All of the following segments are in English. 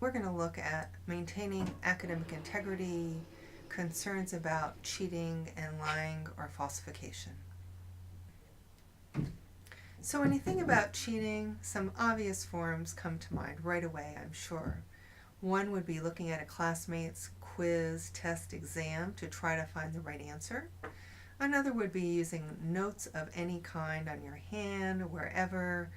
we're going to look at maintaining academic integrity, concerns about cheating and lying or falsification. So when you think about cheating, some obvious forms come to mind right away, I'm sure. One would be looking at a classmate's quiz, test, exam to try to find the right answer. Another would be using notes of any kind on your hand, wherever,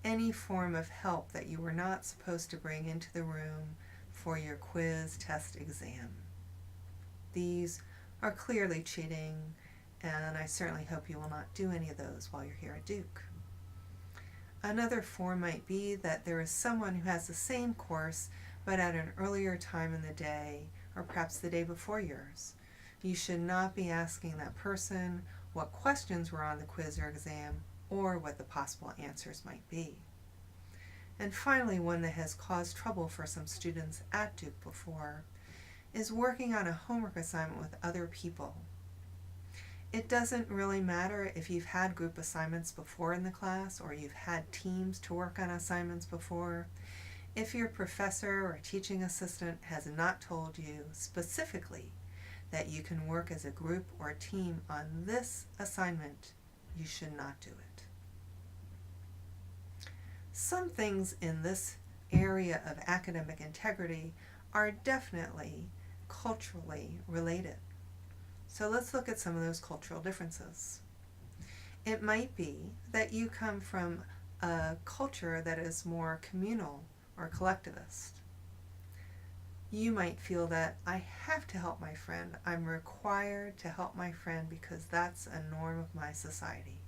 any form of help that you were not supposed to bring into the room for your quiz, test, exam. These are clearly cheating, and I certainly hope you will not do any of those while you're here at Duke. Another form might be that there is someone who has the same course but at an earlier time in the day, or perhaps the day before yours. You should not be asking that person what questions were on the quiz or exam, or what the possible answers might be. And finally, one that has caused trouble for some students at Duke before is working on a homework assignment with other people. It doesn't really matter if you've had group assignments before in the class or you've had teams to work on assignments before. If your professor or teaching assistant has not told you specifically that you can work as a group or team on this assignment, you should not do it. Some things in this area of academic integrity are definitely culturally related. So let's look at some of those cultural differences. It might be that you come from a culture that is more communal or collectivist. You might feel that I have to help my friend. I'm required to help my friend because that's a norm of my society.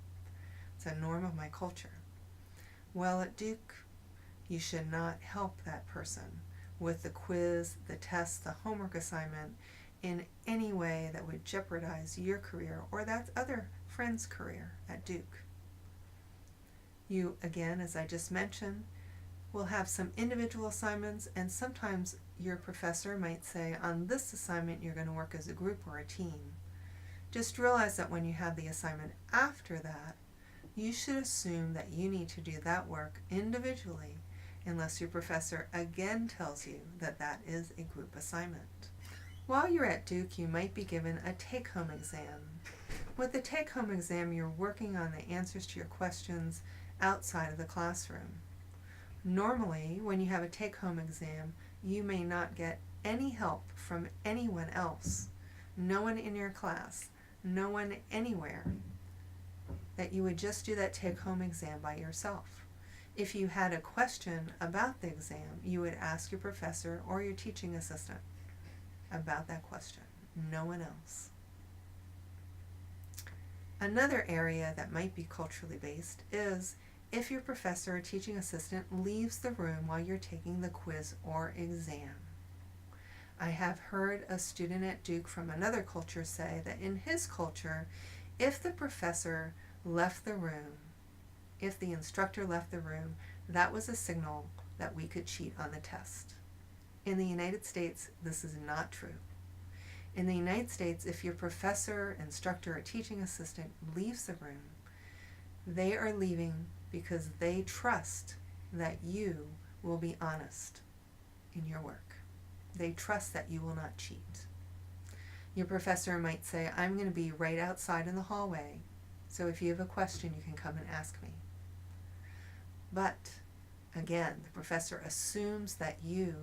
It's a norm of my culture. Well, at Duke, you should not help that person with the quiz, the test, the homework assignment in any way that would jeopardize your career or that other friend's career at Duke. You, again, as I just mentioned, will have some individual assignments, and sometimes your professor might say, on this assignment you're going to work as a group or a team. Just realize that when you have the assignment after that, you should assume that you need to do that work individually unless your professor again tells you that that is a group assignment. While you're at Duke, you might be given a take-home exam. With the take-home exam, you're working on the answers to your questions outside of the classroom. Normally, when you have a take-home exam, you may not get any help from anyone else, no one in your class, no one anywhere, that you would just do that take-home exam by yourself. If you had a question about the exam, you would ask your professor or your teaching assistant about that question, no one else. Another area that might be culturally based is if your professor or teaching assistant leaves the room while you're taking the quiz or exam. I have heard a student at Duke from another culture say that in his culture, if the professor left the room, if the instructor left the room, that was a signal that we could cheat on the test. In the United States, this is not true. In the United States, if your professor, instructor, or teaching assistant leaves the room, they are leaving because they trust that you will be honest in your work. They trust that you will not cheat. Your professor might say, I'm going to be right outside in the hallway, so if you have a question, you can come and ask me. But, again, the professor assumes that you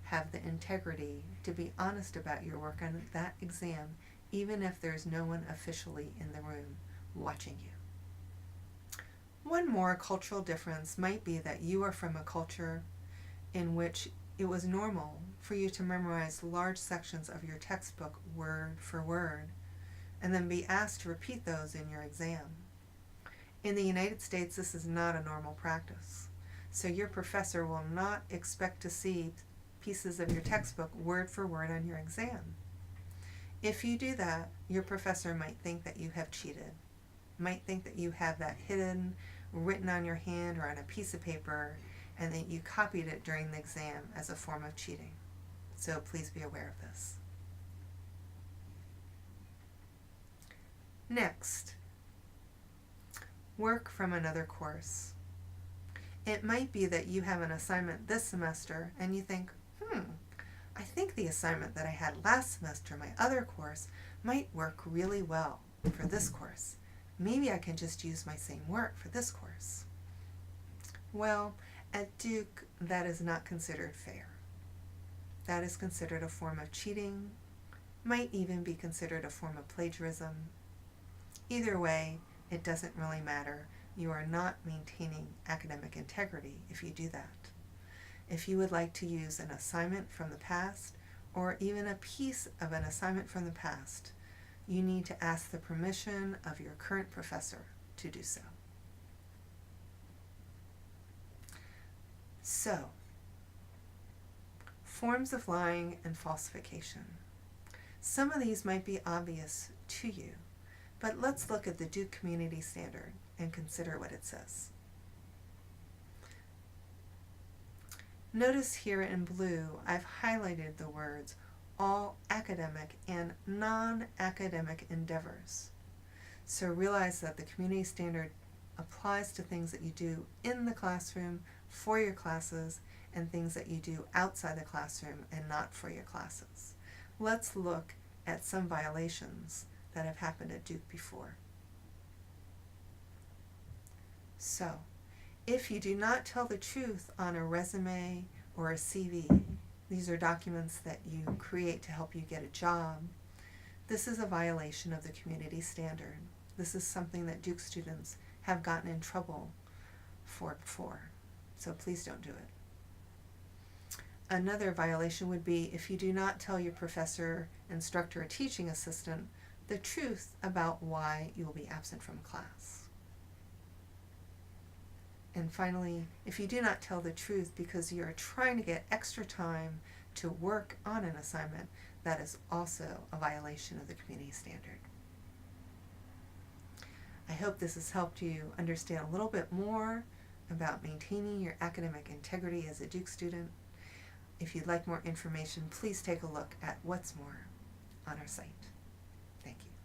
have the integrity to be honest about your work on that exam, even if there's no one officially in the room watching you. One more cultural difference might be that you are from a culture in which it was normal for you to memorize large sections of your textbook word for word and then be asked to repeat those in your exam. In the United States, this is not a normal practice. So your professor will not expect to see pieces of your textbook word for word on your exam. If you do that, your professor might think that you have cheated, might think that you have that hidden, written on your hand or on a piece of paper, and that you copied it during the exam as a form of cheating. So please be aware of this. Next, work from another course. It might be that you have an assignment this semester and you think, I think the assignment that I had last semester in my other course might work really well for this course. Maybe I can just use my same work for this course. Well, at Duke, that is not considered fair. That is considered a form of cheating, might even be considered a form of plagiarism. Either way, it doesn't really matter. You are not maintaining academic integrity if you do that. If you would like to use an assignment from the past, or even a piece of an assignment from the past, you need to ask the permission of your current professor to do so. So, forms of lying and falsification. Some of these might be obvious to you, but let's look at the Duke Community Standard and consider what it says. Notice here in blue, I've highlighted the words all academic and non-academic endeavors. So realize that the community standard applies to things that you do in the classroom for your classes and things that you do outside the classroom and not for your classes. Let's look at some violations that have happened at Duke before. So, if you do not tell the truth on a resume or a CV, these are documents that you create to help you get a job, this is a violation of the community standard. This is something that Duke students have gotten in trouble for before, so please don't do it. Another violation would be if you do not tell your professor, instructor, or teaching assistant the truth about why you will be absent from class. And finally, if you do not tell the truth because you are trying to get extra time to work on an assignment, that is also a violation of the community standard. I hope this has helped you understand a little bit more about maintaining your academic integrity as a Duke student. If you'd like more information, please take a look at what's more on our site. Thank you.